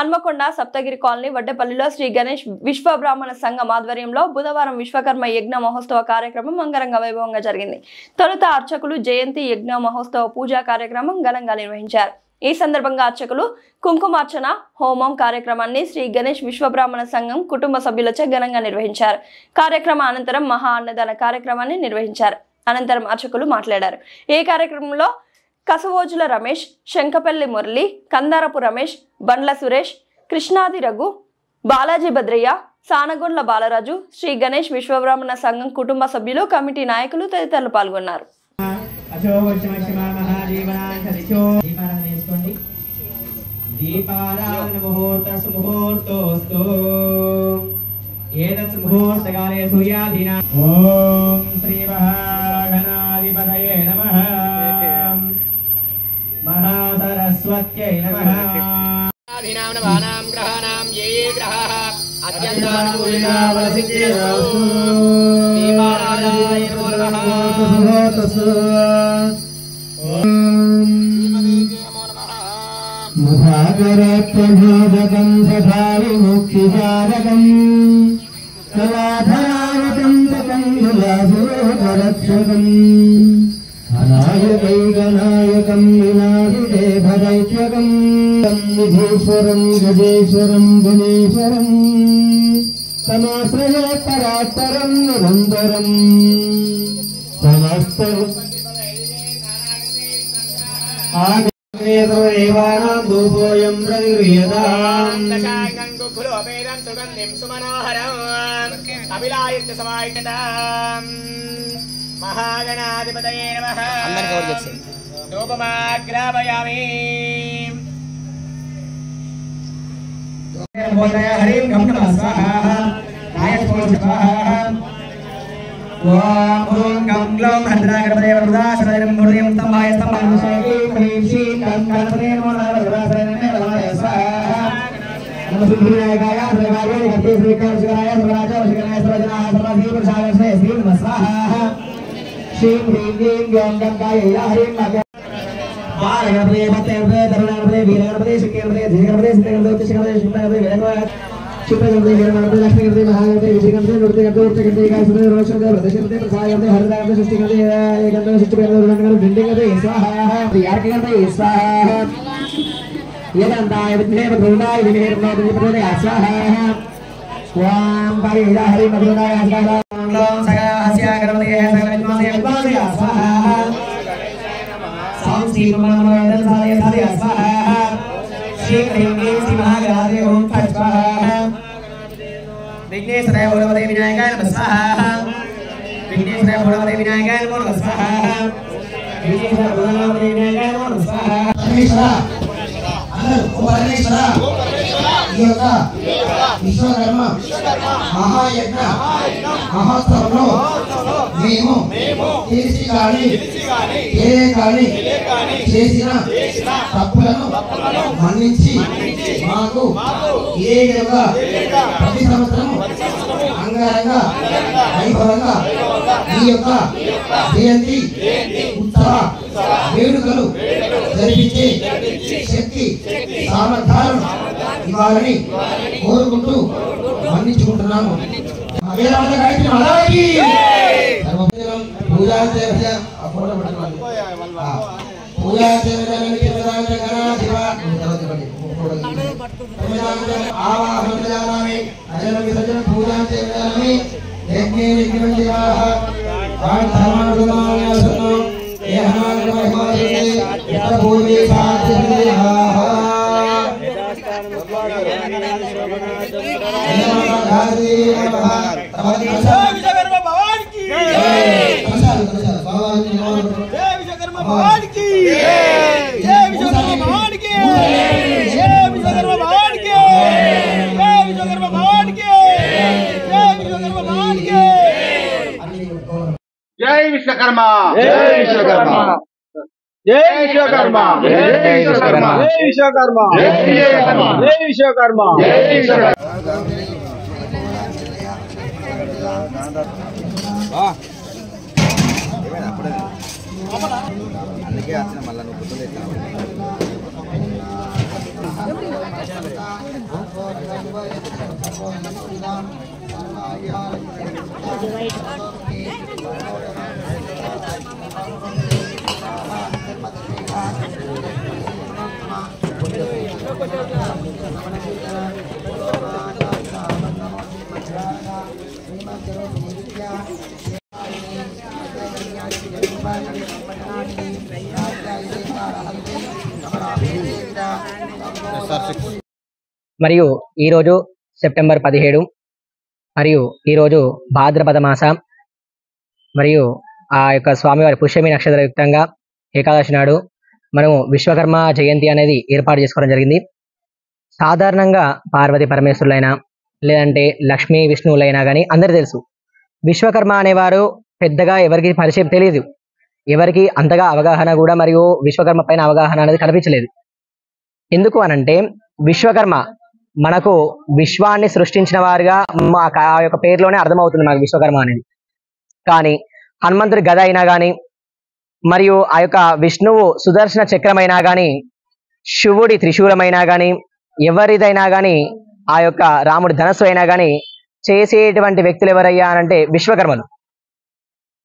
Hanamkonda Saptagiri colony వడ్డపల్లిలో Shri Ganesh విశ్వ బ్రాహ్మణ సంఘం ఆధ్వర్యంలో బుధవారం విశ్వకర్మ యజ్ఞ మహోత్సవ కార్యక్రమం అంగరంగ వైభవంగా జరిగింది. తొలుత అర్చకులు జయంతి యజ్ఞ మహోత్సవ పూజా కార్యక్రమం ఘనంగా నిర్వహించారు. ఈ సందర్భంగా అర్చకులు కుంకుమార్చన హోమం కార్యక్రమాన్ని శ్రీ గణేష్ విశ్వ బ్రాహ్మణ సంఘం కుటుంబ సభ్యులచే ఘనంగా నిర్వహించారు. కార్యక్రమ అనంతరం మహా అన్నదాన కార్యక్రమాన్ని నిర్వహించారు. అనంతరం అర్చకులు మాట్లాడారు. ఈ కార్యక్రమంలో కసవోజుల రమేష్, శంకపల్లి మురళి, కందారపు రమేష్, బండ్ల సురేష్, కృష్ణాది రఘు, బాలాజీ భద్రయ్య, సానగొండ్ల బాలరాజు, శ్రీ గణేష్ విశ్వబ్రాహ్మణ సంఘం కుటుంబ సభ్యులు, కమిటీ నాయకులు తదితరులు పాల్గొన్నారు. महासरस्वत्यै नमः। आदिनां नवानां ग्रहाणां ये ग्रहाः अत्यन्तानुकूलितावसिद्धिरस्तु। दीपाराधनाय नमः। मुखाकरप्रभोदकं सभाविमुक्षिकारकं कलाधरावतं ततं विलासोपरक्षकम् अनायकैकनायकं विनाशिदेभदैत्यकं विधीश्वरं गजेश्वरं गुणेश्वरं समाश्रये परात्परं निरन्तरं समस्त आग्नेयदेवानां धूपोऽयं प्रतिगृह्यताम् दशाङ्गं कुकुलोपेदं सुगन्धिं सुमनोहरम् कपिलायुक्त समायुक्तताम् महागणाधिपतये नमः। धूपमाग्रापयामि। हरिं गं नमः स्वाहा नायको स्वाहा ओम गं ग्लौं हरिद्रागणपतये वरदा शरणं मूर्तिं तमाय तमानुषेके प्रेषि गं गणपतये नमो नमः शरणं स्वाहा नमस्ते सर्वाय गते श्रीकृष्णाय सर्वराज वशिकनाय सर्वजनाः सर्वदीप प्रसादस्य श्री नमः स्वाहा श्री ह्रीं क्लीं ग्लौं गंगायै हरिं नमः बालगणपतये भक्तगणपतये तरुणगणपतये वीरगणपतये शक्तिगणपतये धीरगणपतये सिद्धगणपतये उच्चगणपतये शुभगणपतये वीरगणपतये शुभगणपतये वीरगणपतये लक्ष्मीगणपतये महागणपतये विजयगणपतये नृत्यगणपतये उच्चगणपतये गायसुते रोषगणपतये प्रदर्शनपतये प्रसादगणपतये हरिद्रागणपतये षष्ठीगणपतये एकगणपतये षष्ठीगणपतये ढिण्डिगणपतये स्वाहा यार्कगणपतये स्वाहा यदन्ताय विद्महे भद्रगणाय धीमहि तन्नो स्वाहा स्वां परिहिता हरि मधुराय स्वाहा ओम सगाहस्य गणपतये सकलविद्वांसय विद्वांसय स्वाहा सां श्री ब्रह्मणोदन साधय साधय स्वाहा श्री ह्रीं क्लीं श्री महागणाधिपतये ओम फट् स्वाहा विघ्नेश्वराय भगवते विनायकाय नमः स्वाहा विघ्नेश्वराय भगवते विनायकाय नमः स्वाहा विघ्नेश्वराय भगवते विनायकाय नमः स्वाहा विश्वकर्म महायज्ञ महोत्सव तప్పులను మన్నించి మాకు ఏ విధంగా ప్రతి సంవత్సరం అంగరంగ వైభవంగా ఈ యొక్క జయంతి ఉత్సవ వేడుకలు జరిపించే శక్తి సామర్థ్యాలను ఇవ్వాలని కోరుకుంటూ మన్నించుకుంటున్నాము. పూజా जय विश्वकर्मा जय विश्वकर्मा जय विश्वकर्मा जय विश्वकर्मा जय विश्वकर्मा जय विश्वकर्मा जय विश्वकर्मा जय विश्वकर्मा అందుకే వచ్చిన మళ్ళా నువ్వు మరియు ఈరోజు సెప్టెంబర్ 17 మరియు ఈరోజు భాద్రపద మాస మరియు ఆ యొక్క స్వామివారి పుష్యమి నక్షత్రయుక్తంగా ఏకాదశి నాడు మనము విశ్వకర్మ జయంతి అనేది ఏర్పాటు చేసుకోవడం జరిగింది. సాధారణంగా పార్వతి పరమేశ్వరులైనా లేదంటే లక్ష్మీ విష్ణువులైనా కానీ అందరికీ తెలుసు. విశ్వకర్మ అనేవారు పెద్దగా ఎవరికి పరిచయం తెలియదు, ఎవరికి అంతగా అవగాహన కూడా మరియు విశ్వకర్మ పైన అవగాహన అనేది కనిపించలేదు. ఎందుకు అనంటే విశ్వకర్మ మనకు విశ్వాన్ని సృష్టించిన వారుగా ఆ యొక్క పేరులోనే అర్థమవుతుంది మనకు విశ్వకర్మ అనేది. కానీ హనుమంతుడి గద అయినా కానీ మరియు ఆ యొక్క విష్ణువు సుదర్శన చక్రమైనా కానీ శివుడి త్రిశూలమైనా కానీ ఎవరిదైనా కానీ ఆ యొక్క రాముడి ధనస్సు అయినా కానీ చేసేటువంటి వ్యక్తులు ఎవరయ్యా అనంటే విశ్వకర్మలు.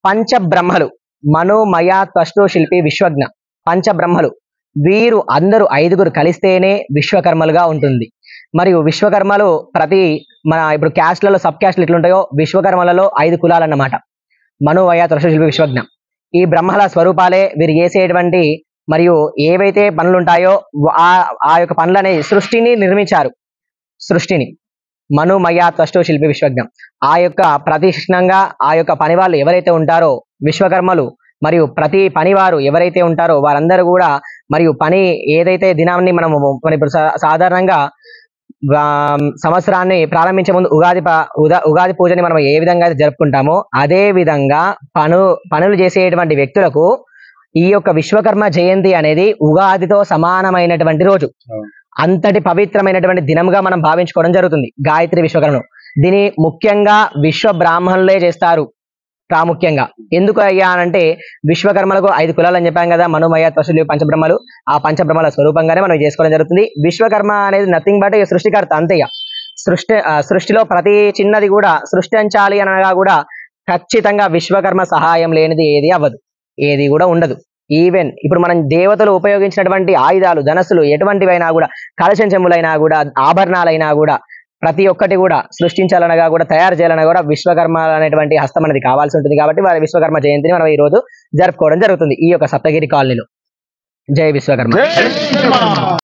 పంచబ్రహ్మలు మనోమయ త్వష్టో శిల్పి విశ్వజ్ఞ పంచబ్రహ్మలు వీరు అందరూ 5గురు కలిస్తేనే విశ్వకర్మలుగా ఉంటుంది. మరియు విశ్వకర్మలు ప్రతి మన ఇప్పుడు క్యాస్ట్లలో సబ్ క్యాస్ట్లు ఎట్లుంటాయో విశ్వకర్మలలో 5 కులాలు అన్నమాట. మనోమయ త్వష్టో శిల్పి విశ్వజ్ఞ ఈ బ్రహ్మల స్వరూపాలే వీరు చేసేటువంటి మరియు ఏవైతే పనులు ఉంటాయో ఆ యొక్క పనులనే సృష్టిని నిర్మించారు. సృష్టిని మనోమయ త్వష్టో శిల్పి విశ్వజ్ఞ ఆ యొక్క ప్రతిష్ఠంగా ఆ యొక్క పని వాళ్ళు ఎవరైతే ఉంటారో విశ్వకర్మలు మరియు ప్రతి పనివారు ఎవరైతే ఉంటారో వారందరూ కూడా మరియు పని ఏదైతే దినాన్ని మనము ఇప్పుడు సాధారణంగా సంవత్సరాన్ని ప్రారంభించే ముందు ఉగాది పూజని మనం ఏ విధంగా అయితే జరుపుకుంటామో అదే విధంగా పనులు చేసేటువంటి వ్యక్తులకు ఈ యొక్క విశ్వకర్మ జయంతి అనేది ఉగాదితో సమానమైనటువంటి రోజు. అంతటి పవిత్రమైనటువంటి దినంగా మనం భావించుకోవడం జరుగుతుంది గాయత్రి విశ్వకర్మను. దీని ముఖ్యంగా విశ్వ బ్రాహ్మణులే చేస్తారు ప్రాముఖ్యంగా. ఎందుకు అయ్యా అనంటే విశ్వకర్మలకు 5 కులాలు అని చెప్పాం కదా, మనోమయ త్వష్టో పంచబ్రహ్మలు. ఆ పంచబ్రహ్మల స్వరూపంగానే మనం చేసుకోవడం జరుగుతుంది. విశ్వకర్మ అనేది నథింగ్ బట్ సృష్టికర్త అంతేగా. సృష్టిలో ప్రతి చిన్నది కూడా సృష్టించాలి అనగా కూడా ఖచ్చితంగా విశ్వకర్మ సహాయం లేనిది ఏది అవ్వదు, ఏది కూడా ఉండదు. ఈవెన్ ఇప్పుడు మనం దేవతలు ఉపయోగించినటువంటి ఆయుధాలు ధనస్సులు ఎటువంటివైనా కూడా కలశం చెంబులైనా కూడా ఆభరణాలైనా కూడా ప్రతి ఒక్కటి కూడా సృష్టించాలనగా కూడా తయారు చేయాలనగా కూడా విశ్వకర్మ అనేటువంటి హస్తం అనేది కావాల్సి ఉంటుంది. కాబట్టి వారి విశ్వకర్మ జయంతిని మనం ఈ రోజు జరుపుకోవడం జరుగుతుంది ఈ యొక్క సప్తగిరి కాలనీలో. జై విశ్వకర్మ.